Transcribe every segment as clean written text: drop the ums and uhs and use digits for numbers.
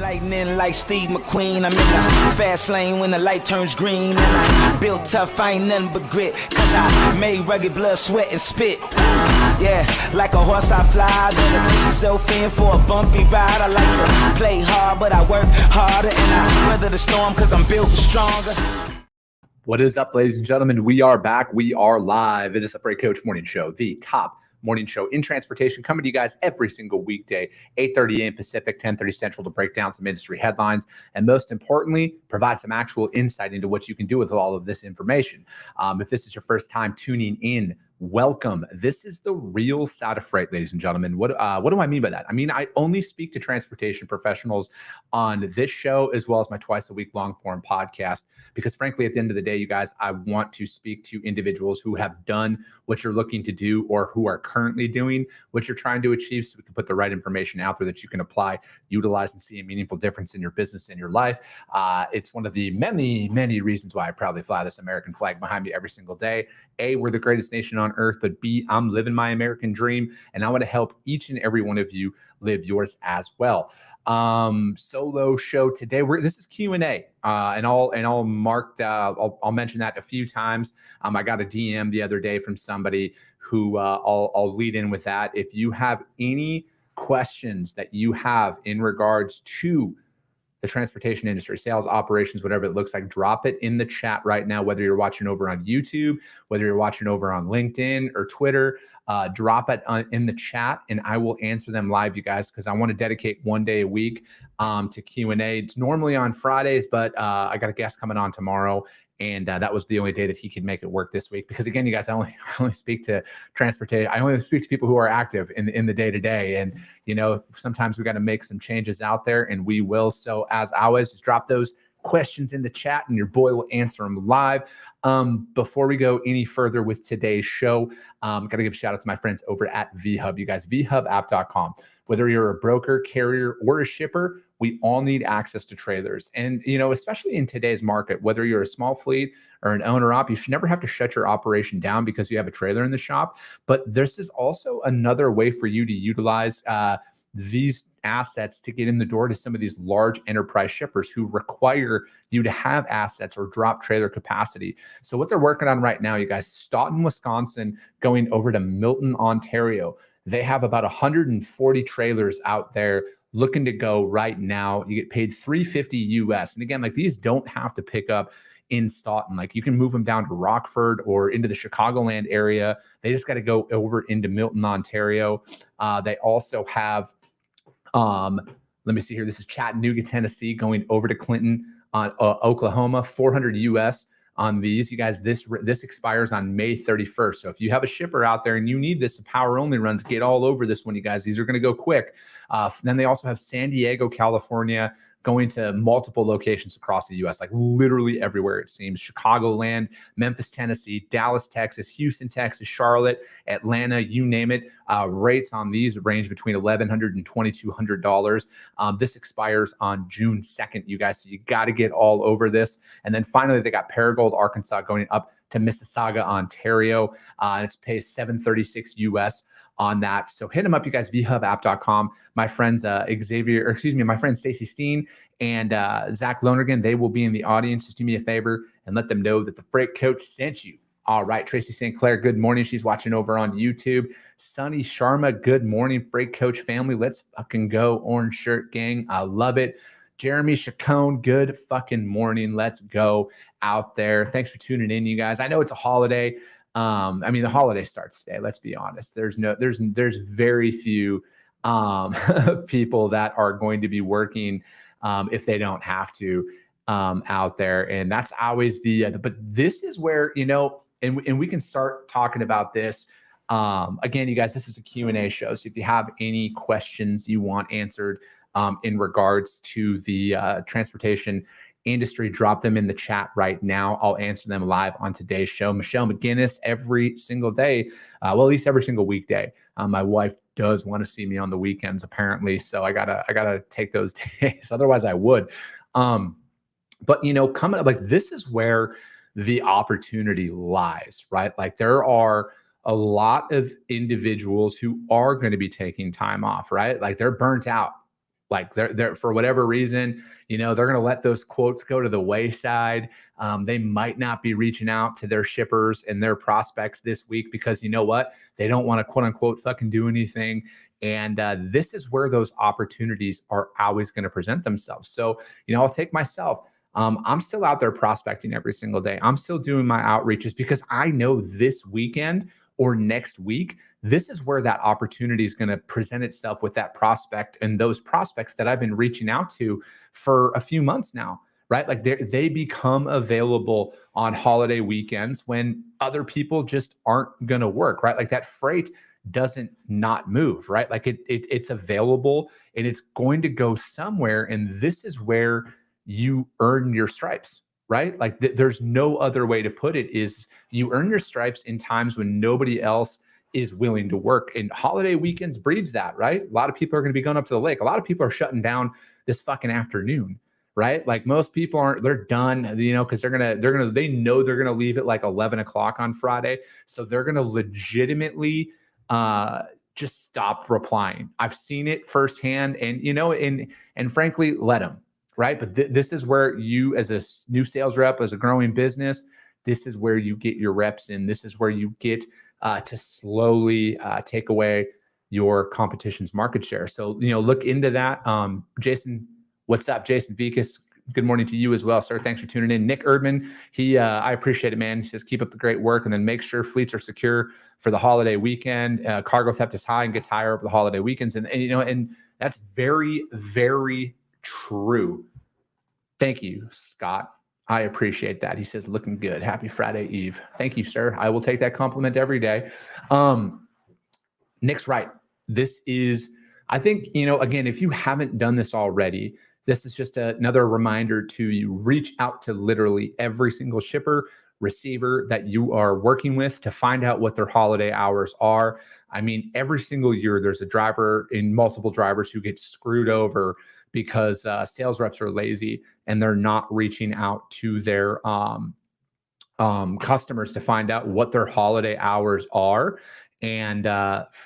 Lightning like Steve McQueen. I'm in the fast lane when the light turns green. And I built tough, I ain't nothing but grit. Cause I made rugged blood, sweat, and spit. Yeah, like a horse I fly. Better push yourself in for a bumpy ride. I like to play hard, but I work harder. And I weather the storm cause I'm built stronger. What is up, ladies and gentlemen? We are back. We are live. It is the Freight Coach Morning Show, the top morning show in transportation, coming to you guys every single weekday, 8:30 a.m. Pacific, 10:30 Central, to break down some industry headlines and, most importantly, provide some actual insight into what you can do with all of this information. If this is your first time tuning in, welcome. This is the real side of freight, ladies and gentlemen. What do I mean by that? I mean, I only speak to transportation professionals on this show, as well as my twice-a-week long-form podcast, because frankly, at the end of the day, you guys, I want to speak to individuals who have done what you're looking to do or who are currently doing what you're trying to achieve, so we can put the right information out there that you can apply, utilize, and see a meaningful difference in your business and your life. It's one of the many, many reasons why I proudly fly this American flag behind me every single day. A, we're the greatest nation on earth, but B, I'm living my American dream, and I want to help each and every one of you live yours as well. Solo show today. This is Q&A, and I'll mark. I'll mention that a few times. I got a DM the other day from somebody who I'll lead in with that. If you have any questions that you have in regards to the transportation industry, sales, operations, whatever it looks like, drop it in the chat right now, whether you're watching over on YouTube, whether you're watching over on LinkedIn or Twitter, drop it in the chat and I will answer them live, you guys, because I want to dedicate one day a week to Q&A. It's normally on Fridays, but I got a guest coming on tomorrow, and that was the only day that he could make it work this week. Because again, you guys, I only speak to transportation. I only speak to people who are active in the day to day. And you know, sometimes we got to make some changes out there, and we will. So as always, just drop those questions in the chat, and your boy will answer them live. Before we go any further with today's show, got to give a shout out to my friends over at VHub. You guys, vhubapp.com. Whether you're a broker, carrier, or a shipper, we all need access to trailers. And, you know, especially in today's market, whether you're a small fleet or an owner op, you should never have to shut your operation down because you have a trailer in the shop. But this is also another way for you to utilize these assets to get in the door to some of these large enterprise shippers who require you to have assets or drop trailer capacity. So what they're working on right now, you guys, Stoughton, Wisconsin, going over to Milton, Ontario. They have about 140 trailers out there looking to go right now. You get paid $350 US. And again, like, these don't have to pick up in Stoughton. Like, you can move them down to Rockford or into the Chicagoland area. They just got to go over into Milton, Ontario. They also have, let me see here. This is Chattanooga, Tennessee, going over to Clinton, Oklahoma, 400 US on these. You guys, this expires on May 31st. So if you have a shipper out there and you need this power only runs, get all over this one, you guys. These are going to go quick. Then they also have San Diego, California, going to multiple locations across the U.S., like literally everywhere, it seems. Chicagoland, Memphis, Tennessee, Dallas, Texas, Houston, Texas, Charlotte, Atlanta, you name it. Rates on these range between $1,100 and $2,200. This expires on June 2nd, you guys, so you got to get all over this. And then finally, they got Paragould, Arkansas, going up to Mississauga, Ontario. And it's pays $736 US on that. So hit them up, you guys, vhubapp.com. My friends my friend Stacey Steen and Zach Lonergan, they will be in the audience. Just do me a favor and let them know that the Freight Coach sent you. All right, Tracy St. Clair, good morning. She's watching over on YouTube. Sunny Sharma, good morning, Freight Coach family. Let's fucking go, orange shirt gang. I love it. Jeremy Chacon, good fucking morning. Let's go out there. Thanks for tuning in, you guys. I know it's a holiday. I mean, the holiday starts today. Let's be honest. There's very few people that are going to be working if they don't have to out there, and that's always but this is where, you know, and we can start talking about this. Again, you guys, this is a Q&A show, so if you have any questions you want answered in regards to the transportation industry, drop them in the chat right now. I'll answer them live on today's show. Michelle McGinnis, every single day, well, at least every single weekday. My wife does want to see me on the weekends, apparently, so I gotta take those days. Otherwise, I would. But you know, coming up, like, this is where the opportunity lies, right? Like, there are a lot of individuals who are going to be taking time off, right? Like, they're burnt out. Like they're for whatever reason, they're going to let those quotes go to the wayside. They might not be reaching out to their shippers and their prospects this week because you know what? They don't want to quote unquote fucking do anything. And this is where those opportunities are always going to present themselves. So, I'll take myself. I'm still out there prospecting every single day. I'm still doing my outreaches because I know this weekend or next week, this is where that opportunity is going to present itself with that prospect and those prospects that I've been reaching out to for a few months now, right? Like they become available on holiday weekends when other people just aren't going to work, right? Like that freight doesn't not move, right? Like it's available and it's going to go somewhere. And this is where you earn your stripes, right? Like there's no other way to put it is you earn your stripes in times when nobody else is willing to work. And holiday weekends breeds that, right? A lot of people are going to be going up to the lake. A lot of people are shutting down this fucking afternoon, right? Like most people aren't, they're done, because they know they're going to leave at like 11 o'clock on Friday. So they're going to legitimately just stop replying. I've seen it firsthand and, and frankly, let them. Right. But this is where you as a new sales rep, as a growing business, this is where you get your reps in. This is where you get to slowly take away your competition's market share. So, look into that. Jason, what's up? Jason Vikas, good morning to you as well, sir. Thanks for tuning in. Nick Erdman, I appreciate it, man. He says, keep up the great work and then make sure fleets are secure for the holiday weekend. Cargo theft is high and gets higher over the holiday weekends. And that's very, very true. Thank you, Scott. I appreciate that. He says, looking good. Happy Friday Eve. Thank you, sir. I will take that compliment every day. Nick's right. This is, I think, again, if you haven't done this already, this is just another reminder to you reach out to literally every single shipper, receiver that you are working with to find out what their holiday hours are. I mean, every single year there's a driver in multiple drivers who get screwed over because sales reps are lazy and they're not reaching out to their customers to find out what their holiday hours are. And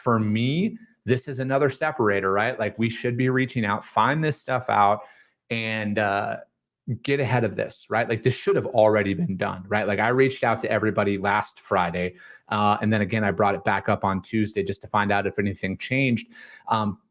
for me, this is another separator, right? Like we should be reaching out, find this stuff out and get ahead of this, right? Like this should have already been done, right? Like I reached out to everybody last Friday. And then again, I brought it back up on Tuesday just to find out if anything changed.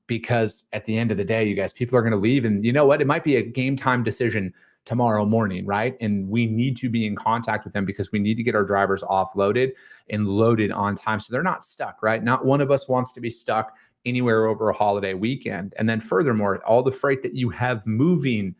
Because at the end of the day, you guys, people are going to leave. And you know what? It might be a game time decision tomorrow morning, right? And we need to be in contact with them because we need to get our drivers offloaded and loaded on time so they're not stuck, right? Not one of us wants to be stuck anywhere over a holiday weekend. And then furthermore, all the freight that you have moving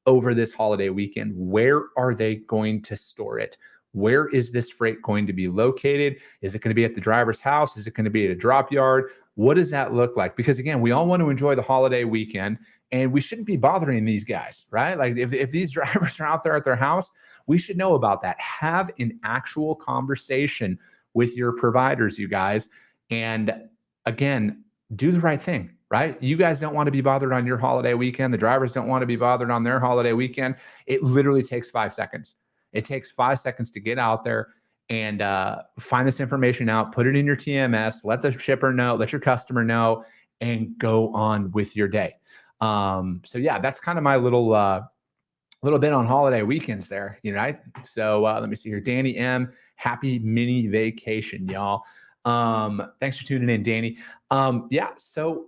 over this holiday weekend, where are they going to store it? Where is this freight going to be located? Is it going to be at the driver's house? Is it going to be at a drop yard? What does that look like? Because again, we all want to enjoy the holiday weekend and we shouldn't be bothering these guys, right? Like if these drivers are out there at their house, we should know about that. Have an actual conversation with your providers, you guys. And again, do the right thing, right? You guys don't want to be bothered on your holiday weekend. The drivers don't want to be bothered on their holiday weekend. It literally takes 5 seconds. It takes 5 seconds to get out there and find this information out, put it in your TMS, let the shipper know, let your customer know, and go on with your day. So yeah, that's kind of my little bit on holiday weekends there, right? So let me see here. Danny M, happy mini vacation, y'all. Thanks for tuning in, Danny. Yeah, so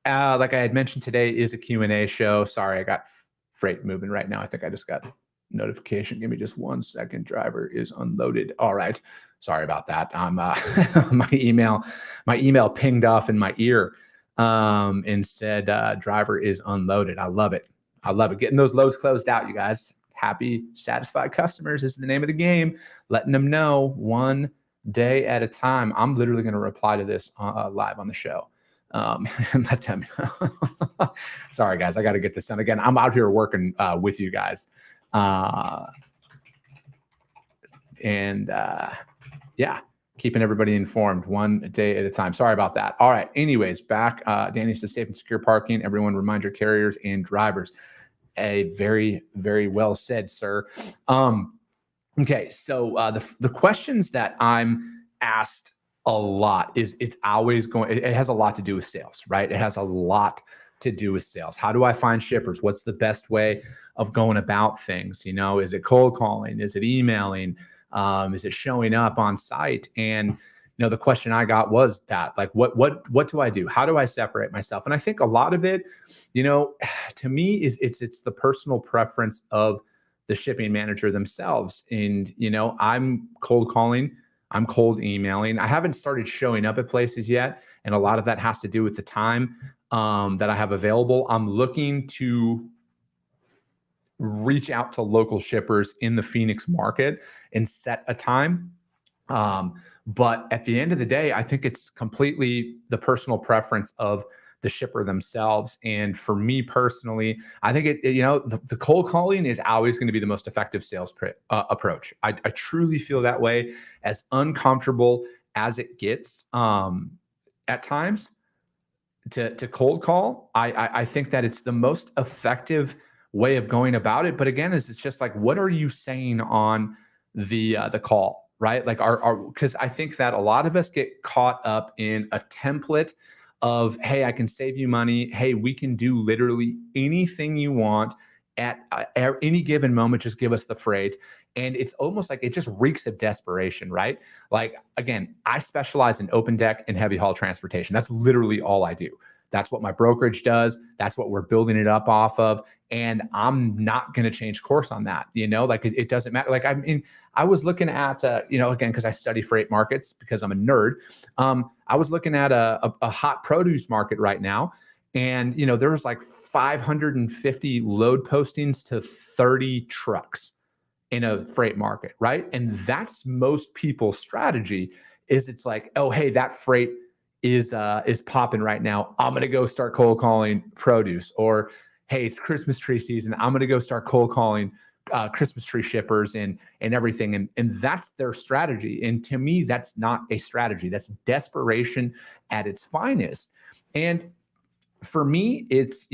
like I had mentioned, today is a Q&A show. Sorry, I got freight moving right now. I think I just got notification. Give me just 1 second. Driver is unloaded. All right. Sorry about that. My email pinged off in my ear and said driver is unloaded. I love it. I love it. Getting those loads closed out, you guys. Happy, satisfied customers is the name of the game. Letting them know one day at a time. I'm literally going to reply to this live on the show. And let them know. Sorry, guys. I got to get this done. Again, I'm out here working with you guys. Yeah, keeping everybody informed one day at a time. Sorry about that. All right. Anyways, back. Danny says safe and secure parking. Everyone remind your carriers and drivers. A very, very well said, sir. Okay. So the questions that I'm asked a lot is it has a lot to do with sales, right? It has a lot to do with sales? How do I find shippers? What's the best way of going about things? Is it cold calling? Is it emailing? Is it showing up on site? And the question I got was that, like, what do I do? How do I separate myself? And I think a lot of it, to me, is it's the personal preference of the shipping manager themselves. And I'm cold calling, I'm cold emailing. I haven't started showing up at places yet, and a lot of that has to do with the time that I have available. I'm looking to reach out to local shippers in the Phoenix market and set a time. But at the end of the day, I think it's completely the personal preference of the shipper themselves. And for me personally, I think the cold calling is always going to be the most effective sales approach. I truly feel that way, as uncomfortable as it gets at times to cold call. I think that it's the most effective way of going about it. But again, it's just like, what are you saying on the call, right? Like, because I think that a lot of us get caught up in a template of, hey, I can save you money. Hey, we can do literally anything you want at any given moment. Just give us the freight. And it's almost like it just reeks of desperation, right? Like, again, I specialize in open deck and heavy haul transportation. That's literally all I do. That's what my brokerage does. That's what we're building it up off of. And I'm not going to change course on that. Like, it doesn't matter. Like, I was looking at, again, because I study freight markets because I'm a nerd. I was looking at a hot produce market right now. And, there was like 550 load postings to 30 trucks in a freight market, right? And that's most people's strategy. Is it's like, oh, hey, that freight is popping right now. I'm going to go start cold calling produce. Or, hey, it's Christmas tree season. I'm going to go start cold calling Christmas tree shippers and everything. And that's their strategy. And to me, that's not a strategy. That's desperation at its finest. And for me, it's,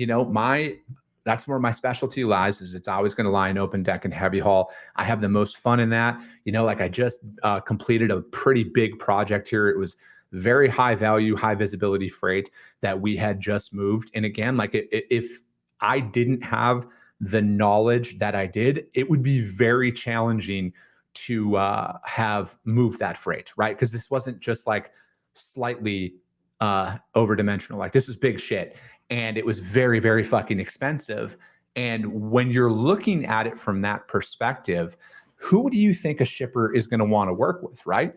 that's where my specialty lies. Is it's always going to lie in open deck and heavy haul. I have the most fun in that. Like, I just completed a pretty big project here. It was very high value, high visibility freight that we had just moved. And again, like, if I didn't have the knowledge that I did, it would be very challenging to have moved that freight, right? Because this wasn't just like slightly overdimensional. Like, this was big shit. And it was very, very fucking expensive. And when you're looking at it from that perspective, who do you think a shipper is going to want to work with, right?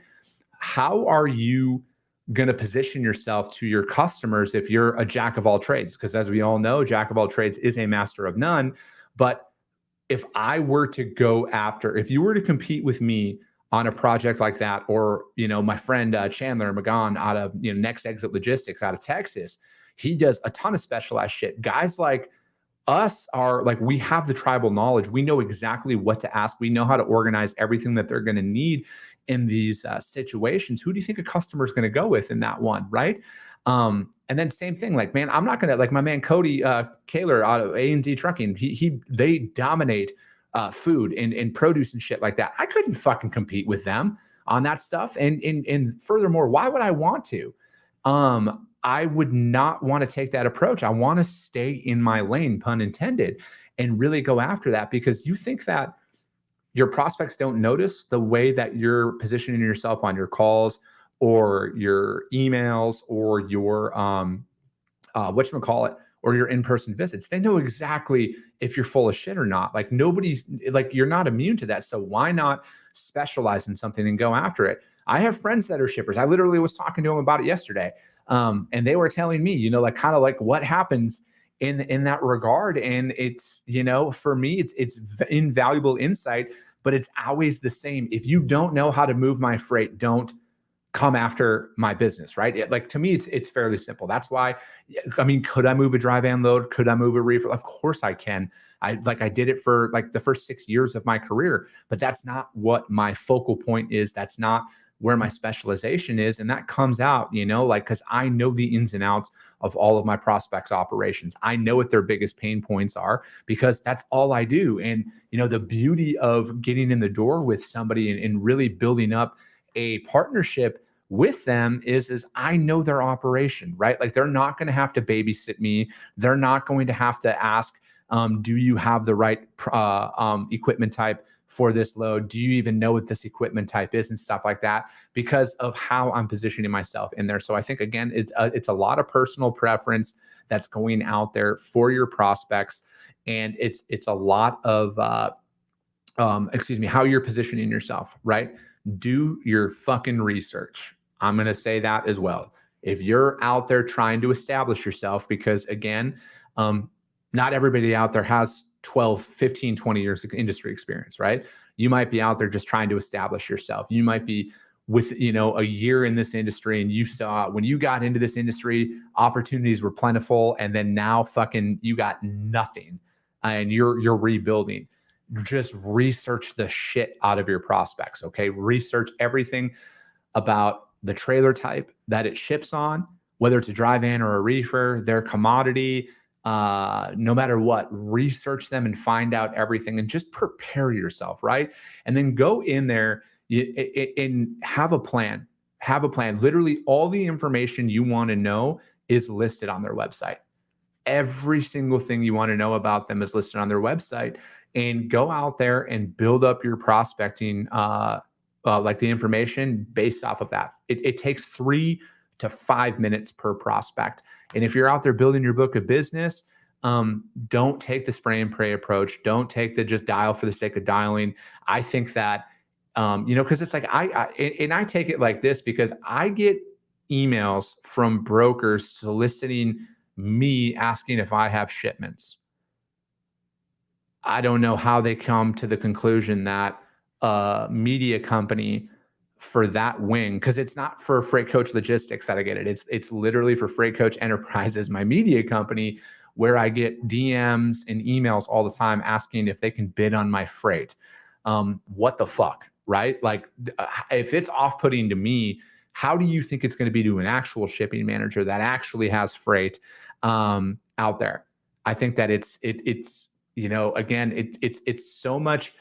How are you going to position yourself to your customers if you're a jack of all trades? Because as we all know, jack of all trades is a master of none. But if you were to compete with me on a project like that, or, my friend Chandler McGon out of Next Exit Logistics out of Texas, he does a ton of specialized shit. Guys like us are like, we have the tribal knowledge. We know exactly what to ask. We know how to organize everything that they're going to need in these situations. Who do you think a customer is going to go with in that one, right? And then same thing, like, man, I'm not going to, like, my man Cody Kaler out of A&Z Trucking, they dominate food and produce and shit like that. I couldn't fucking compete with them on that stuff. And furthermore, why would I want to? I would not want to take that approach. I want to stay in my lane, pun intended, and really go after that, because you think that your prospects don't notice the way that you're positioning yourself on your calls or your emails or your or your in-person visits. They know exactly if you're full of shit or not. Like, you're not immune to that. So why not specialize in something and go after it? I have friends that are shippers. I literally was talking to them about it yesterday. And they were telling me, like, kind of like what happens in that regard. And it's, for me, it's invaluable insight, but it's always the same. If you don't know how to move my freight, don't come after my business, right? Like, to me, it's fairly simple. That's why, could I move a dry van load? Could I move a reefer? Of course I can. I did it for like the first 6 years of my career, but that's not what my focal point is. That's not where my specialization is. And that comes out, because I know the ins and outs of all of my prospects' operations. I know what their biggest pain points are, because that's all I do. And, the beauty of getting in the door with somebody and really building up a partnership with them is I know their operation, right? Like they're not going to have to babysit me. They're not going to have to ask, do you have the right equipment type for this load? Do you even know what this equipment type is and stuff like that, because of how I'm positioning myself in there. So I think, again, it's a lot of personal preference that's going out there for your prospects. And it's a lot of, how you're positioning yourself, right? Do your fucking research. I'm going to say that as well. If you're out there trying to establish yourself, because again, not everybody out there has 12, 15, 20 years of industry experience, right? You might be out there just trying to establish yourself. You might be with, a year in this industry, and you saw when you got into this industry, opportunities were plentiful. And then now fucking you got nothing and you're rebuilding. Just research the shit out of your prospects. Okay. Research everything about the trailer type that it ships on, whether it's a dry van or a reefer, their commodity, no matter what. Research them and find out everything and just prepare yourself, right? And then go in there and have a plan. Have a plan. Literally all the information you want to know is listed on their website. Every single thing you want to know about them is listed on their website. And go out there and build up your prospecting, like the information based off of that. It takes 3 to 5 minutes per prospect. And if you're out there building your book of business, don't take the spray and pray approach. Don't take the just dial for the sake of dialing. I think that, because it's like, I take it like this, because I get emails from brokers soliciting me, asking if I have shipments. I don't know how they come to the conclusion that a media company for that wing, because it's not for Freight Coach Logistics that I get it. It's literally for Freight Coach Enterprises, my media company, where I get DMs and emails all the time asking if they can bid on my freight. What the fuck, right? Like, if it's off-putting to me, how do you think it's going to be to an actual shipping manager that actually has freight out there? I think that it's again, it's so much,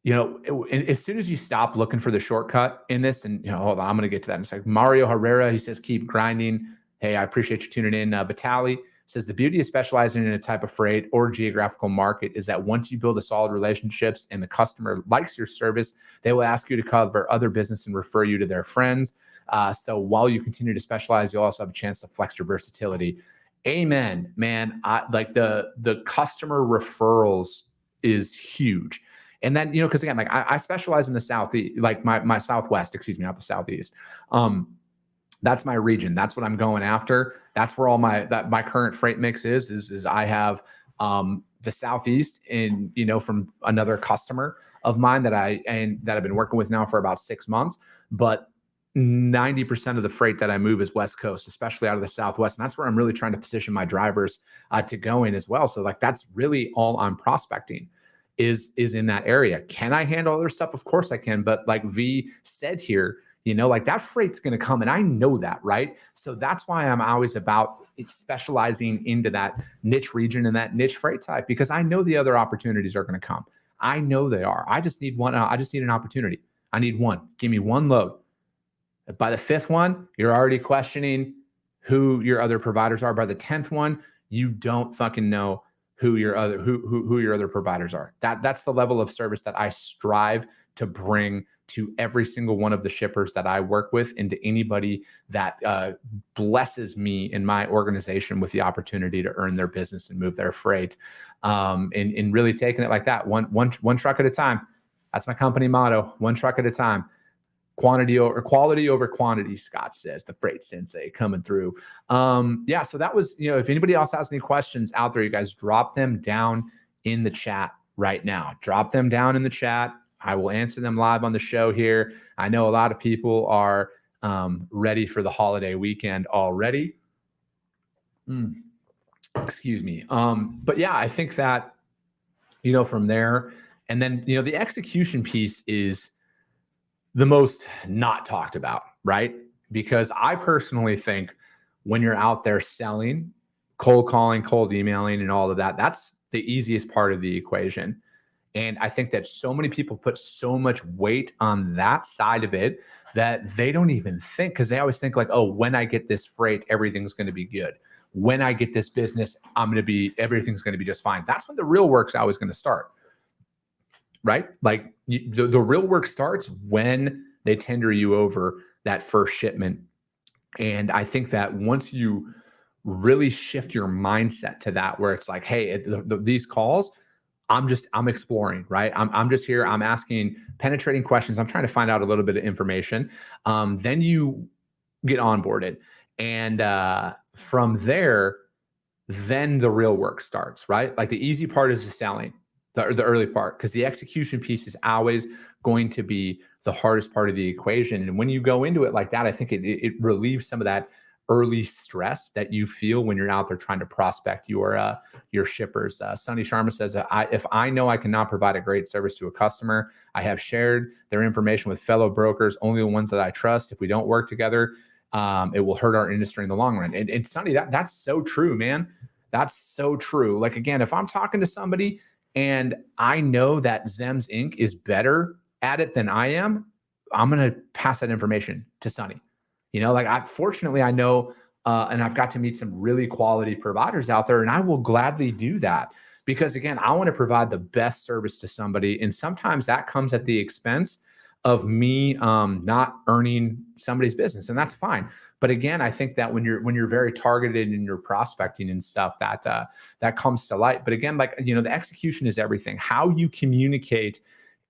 as soon as you stop looking for the shortcut in this, and, hold on, I'm going to get to that in a second. Mario Herrera, he says, keep grinding. Hey, I appreciate you tuning in. Vitali says, the beauty of specializing in a type of freight or geographical market is that once you build a solid relationships and the customer likes your service, they will ask you to cover other business and refer you to their friends. So while you continue to specialize, you'll also have a chance to flex your versatility. Amen, man. Like the customer referrals is huge. And then, because again, like I specialize in the Southeast, like my Southwest, not the Southeast. That's my region. That's what I'm going after. That's where all my current freight mix is I have the Southeast in, from another customer of mine that I've been working with now for about 6 months. But 90% of the freight that I move is West Coast, especially out of the Southwest. And that's where I'm really trying to position my drivers to go in as well. So like, that's really all I'm prospecting is in that area. Can I handle other stuff? Of course I can. But like V said here, like that freight's going to come, and I know that, right? So that's why I'm always about specializing into that niche region and that niche freight type, because I know the other opportunities are going to come. I know they are. I just need one. I just need an opportunity. I need one. Give me one load. By the 5th one, you're already questioning who your other providers are. By the 10th one, you don't fucking know who your other providers are. That's the level of service that I strive to bring to every single one of the shippers that I work with, and to anybody that blesses me in my organization with the opportunity to earn their business and move their freight, and really taking it like that, one truck at a time. That's my company motto: one truck at a time. Quality over quantity, Scott says, the freight sensei coming through. Yeah, so that was, if anybody else has any questions out there, you guys drop them down in the chat right now. Drop them down in the chat. I will answer them live on the show here. I know a lot of people are ready for the holiday weekend already. Excuse me. But yeah, I think that, from there, and then, the execution piece is the most not talked about, right? Because I personally think when you're out there selling, cold calling, cold emailing, and all of that, that's the easiest part of the equation. And I think that so many people put so much weight on that side of it that they don't even think, because they always think like, oh, when I get this freight, everything's going to be good. When I get this business, everything's going to be just fine. That's when the real work's always going to start, right? Like the real work starts when they tender you over that first shipment. And I think that once you really shift your mindset to that, where it's like, hey, these calls, I'm exploring, right? I'm just here. I'm asking penetrating questions. I'm trying to find out a little bit of information. Then you get onboarded. And from there, then the real work starts, right? Like the easy part is the selling, the early part, because the execution piece is always going to be the hardest part of the equation. And when you go into it like that, I think it relieves some of that early stress that you feel when you're out there trying to prospect your shippers. Sunny Sharma says, if I know I cannot provide a great service to a customer, I have shared their information with fellow brokers, only the ones that I trust. If we don't work together, it will hurt our industry in the long run. And Sunny, that's so true, man. That's so true. Like, again, if I'm talking to somebody and I know that Zems Inc. is better at it than I am, I'm going to pass that information to Sunny. You know, like fortunately, I know, and I've got to meet some really quality providers out there, and I will gladly do that because, again, I want to provide the best service to somebody. And sometimes that comes at the expense of me not earning somebody's business, and that's fine. But again, I think that when you're very targeted in your prospecting and stuff, that comes to light. But again, like, you know, the execution is everything. How you communicate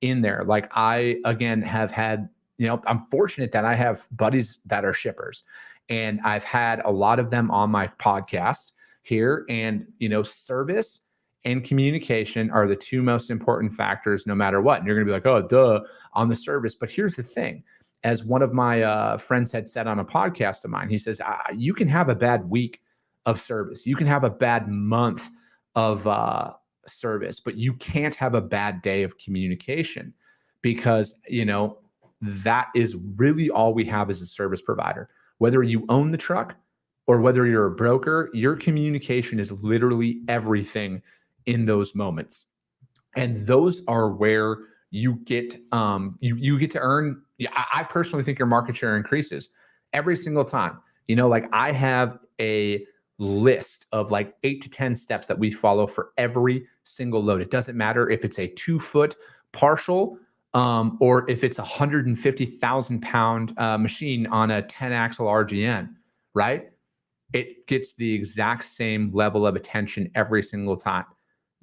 in there. Like I, again, have had, you know, I'm fortunate that I have buddies that are shippers, and I've had a lot of them on my podcast here. And, you know, service and communication are the two most important factors no matter what. And you're going to be like, oh, duh, on the service. But here's the thing. As one of my friends had said on a podcast of mine, he says, you can have a bad week of service. You can have a bad month of service, but you can't have a bad day of communication, because, you know, that is really all we have as a service provider. Whether you own the truck or whether you're a broker, your communication is literally everything in those moments. And those are where you get you get to earn. I personally think your market share increases every single time. You know, like I have a list of like 8 to 10 steps that we follow for every single load. It doesn't matter if it's a 2-foot partial or if it's a 150,000 pound machine on a 10 axle RGN, right? It gets the exact same level of attention every single time.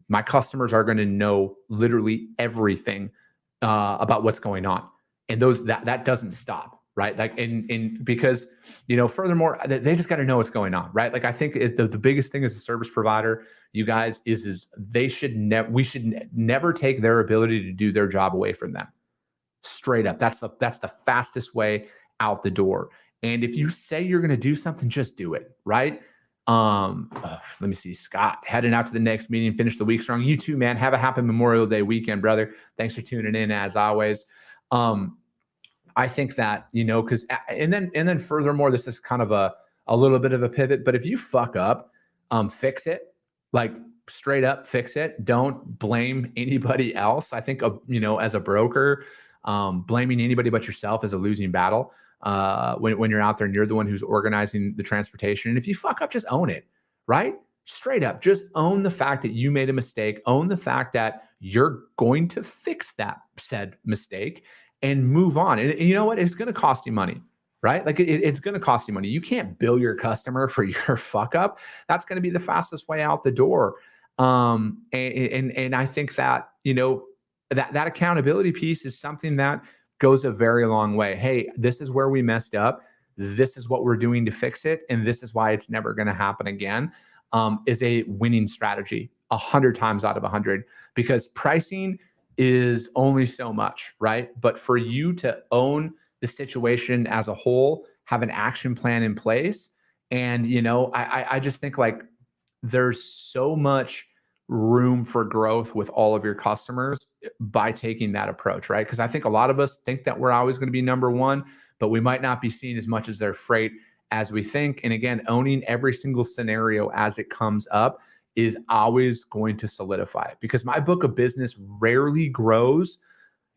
My customers are going to know literally everything about what's going on, and that doesn't stop, right? Like, and because, you know, furthermore, they just got to know what's going on, right? Like, I think the biggest thing as a service provider, you guys, is we should never take their ability to do their job away from them. Straight up, that's the fastest way out the door. And if you say you're going to do something, just do it, right? Let me see. Scott, heading out to the next meeting, finish the week strong. You too, man. Have a happy Memorial Day weekend, brother. Thanks for tuning in as always. I think that, you know, because and then furthermore, this is kind of a little bit of a pivot, but if you fuck up, fix it. Like, straight up fix it. Don't blame anybody else. I think, you know, as a broker, blaming anybody but yourself is a losing battle. When you're out there and you're the one who's organizing the transportation. And if you fuck up, just own it, right? Straight up, just own the fact that you made a mistake. Own the fact that you're going to fix that said mistake and move on. And you know what? It's going to cost you money, right? Like it's going to cost you money. You can't bill your customer for your fuck up. That's going to be the fastest way out the door. And I think that, you know, that accountability piece is something that goes a very long way. Hey, this is where we messed up. This is what we're doing to fix it. And this is why it's never going to happen again, is a winning strategy 100 times out of 100, because pricing is only so much, right? But for you to own the situation as a whole, have an action plan in place. And, you know, I just think like there's so much room for growth with all of your customers by taking that approach, right? Because I think a lot of us think that we're always going to be number one, but we might not be seen as much as their freight as we think. And again, owning every single scenario as it comes up is always going to solidify it, because my book of business rarely grows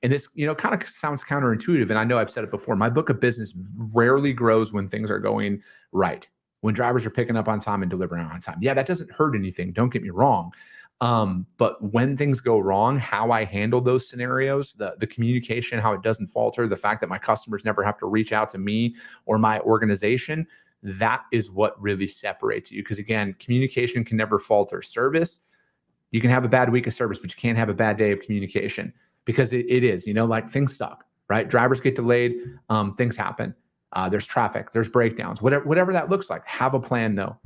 And this, kind of sounds counterintuitive. And I know I've said it before. My book of business rarely grows when things are going right, when drivers are picking up on time and delivering on time. Yeah, that doesn't hurt anything. Don't get me wrong. But when things go wrong, how I handle those scenarios, the communication, how it doesn't falter, the fact that my customers never have to reach out to me or my organization, that is what really separates you. Because again, communication can never falter. Service, you can have a bad week of service, but you can't have a bad day of communication, because it is, like things suck, right? Drivers get delayed, things happen. There's traffic, there's breakdowns, whatever that looks like. Have a plan though.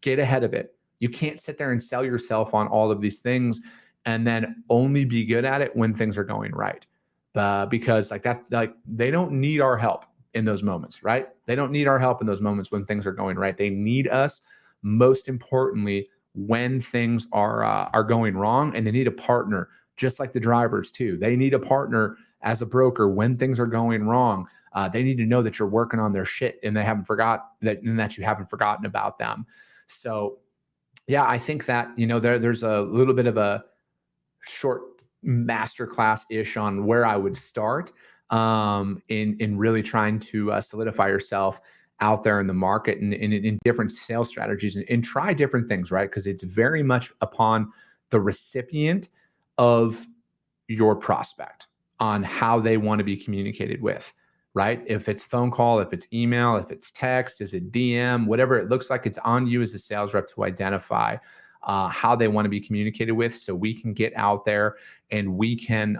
Get ahead of it. You can't sit there and sell yourself on all of these things and then only be good at it when things are going right. Because they don't need our help in those moments, right? They don't need our help in those moments when things are going right. They need us, most importantly, when things are going wrong, and they need a partner, just like the drivers too. They need a partner as a broker when things are going wrong. They need to know that you're working on their shit and they haven't forgot that, and that you haven't forgotten about them. So yeah, I think that, there's a little bit of a short masterclass-ish on where I would start in really trying to solidify yourself out there in the market and in different sales strategies, and try different things, right? Because it's very much upon the recipient of your prospect on how they want to be communicated with, right? If it's phone call, if it's email, if it's text, is it DM, whatever it looks like, it's on you as a sales rep to identify how they want to be communicated with, so we can get out there and we can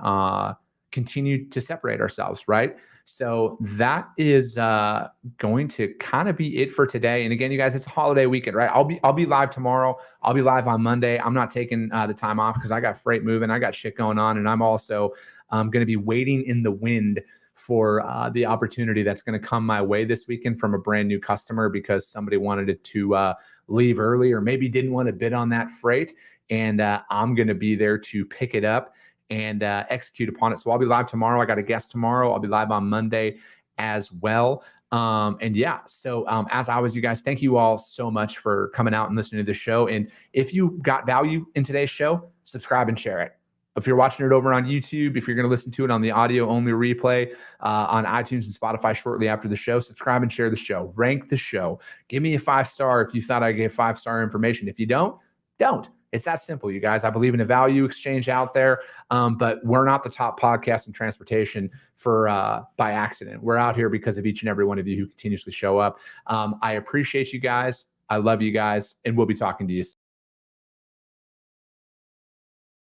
continue to separate ourselves, right? So that is going to kind of be it for today. And again, you guys, it's a holiday weekend, right? I'll be live tomorrow. I'll be live on Monday. I'm not taking the time off because I got freight moving. I got shit going on, and I'm also going to be waiting in the wind for the opportunity that's going to come my way this weekend from a brand new customer, because somebody wanted it to leave early, or maybe didn't want to bid on that freight. And I'm going to be there to pick it up and execute upon it. So I'll be live tomorrow. I got a guest tomorrow. I'll be live on Monday as well. And yeah, so as always, you guys, thank you all so much for coming out and listening to the show. And if you got value in today's show, subscribe and share it. If you're watching it over on YouTube, if you're going to listen to it on the audio only replay on iTunes and Spotify shortly after the show, subscribe and share the show. Rank the show. Give me a 5-star if you thought I gave 5-star information. If you don't. It's that simple, you guys. I believe in a value exchange out there, but we're not the top podcast in transportation for by accident. We're out here because of each and every one of you who continuously show up. I appreciate you guys. I love you guys, and we'll be talking to you soon.